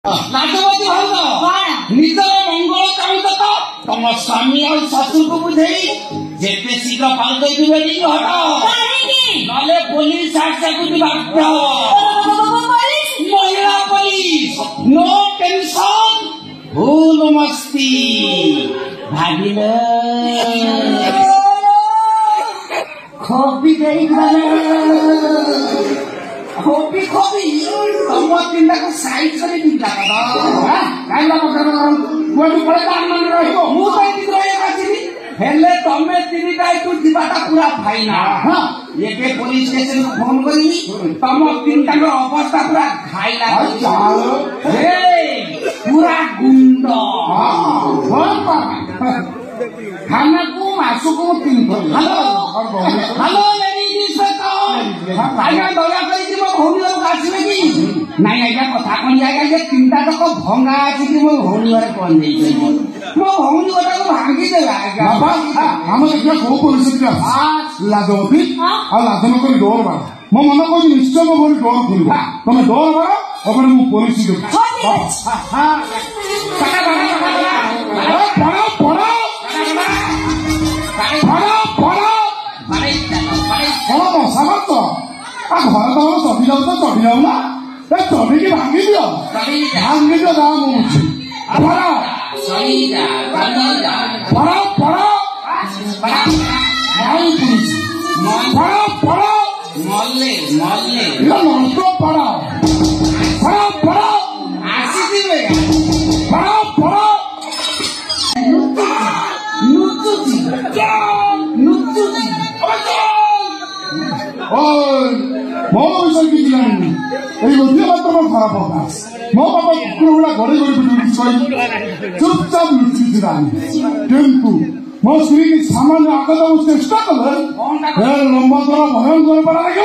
नाचवती भाव निजर मंगल चाहूत तो तुम स्वामी और शशुर को बुझे जेते शीघ्र पाल नले पुलिस महिला पुलिस नो टेंशन भूल मस्ती भागिले खोपी खोपी खोपी तुम तीन को साइड कर दिला काइला गोटी पड़े मान रहिबो मु तो एति रहिया आछि हेले तमे तीन गाय तू दिबाटा पूरा फाइना हां एके पुलिस स्टेशन को फोन करी तम तीन का अवस्था पूरा घाइला हे पूरा गुंड खाना को मासु को तीन हेलो हेलो लेडीज इंस्पेक्टर आइगा दया करी कि मो भौनी लोग आसीबे कि नाइ आइगा कथा कोन जाइगा जे तीनटा तक भंगा अछि कि मो भौनी वाले कोन देई छै मो भौनी वाला को भांगी देला आइगा बाबा हम देखिया को पुलिस के लाजोती आ लाजन को डोर बा मो मन को निश्चय मो बोली डोर खुलबा तमे डोर बा ओपन मो पुलिस के हां पड़ा पड़ा पड़ा घर तो चढ़ी जाऊ तो चढ़ी जाऊ ना चढ़ी भांगी दियो भांगी दियो दाम खराब मो बाबा कुकुर गुड़ा घरे चुपचाप लुचि किंतु मो स्त्री की सामान्य आगत चेष्टा कले लंबा द्वारा भयंकर बड़ा लगे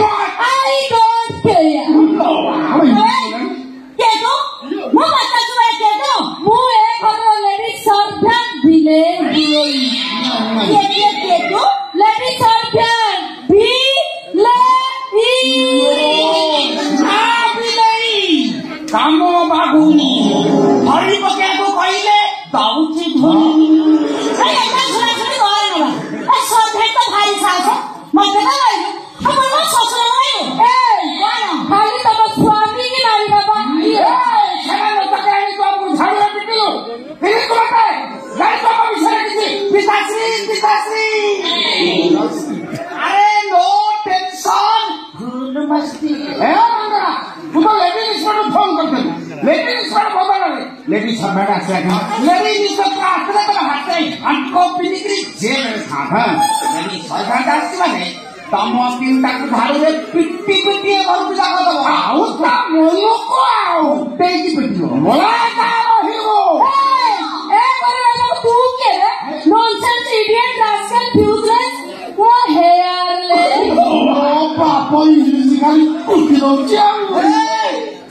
तम तीन धारू पिटी पिटी घर को जाग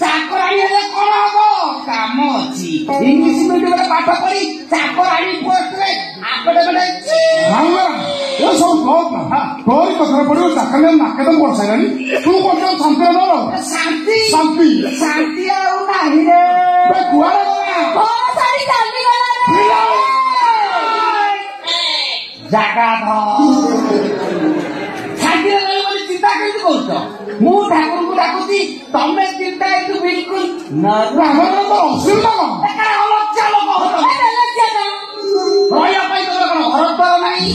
चाकराणी हेले कौन हम काम अच्छी इंग्लिश मीडियम पाठ पढ़ी चाकराणी पोस्ट रे आपड़े ये सब तोरी कथा पड़ो चाकले नाके पड़ सारी तू कौन शांति न शांति शांति शांति नहीं रे जगा शांति चिंता कैसे कर मु ठाकुर को डाकुची तमे चिंता है बिल्कुल असुविधा घर नहीं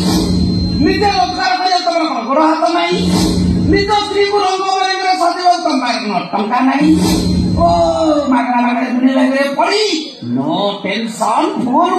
निजे रोजगार कर गोड़ हाथ नहीं निज स्त्री को रंग मारे सजेब टंका नहीं ओ मागଣା मागଣା दुनिया लगे पड़ी नो टेंशन फुल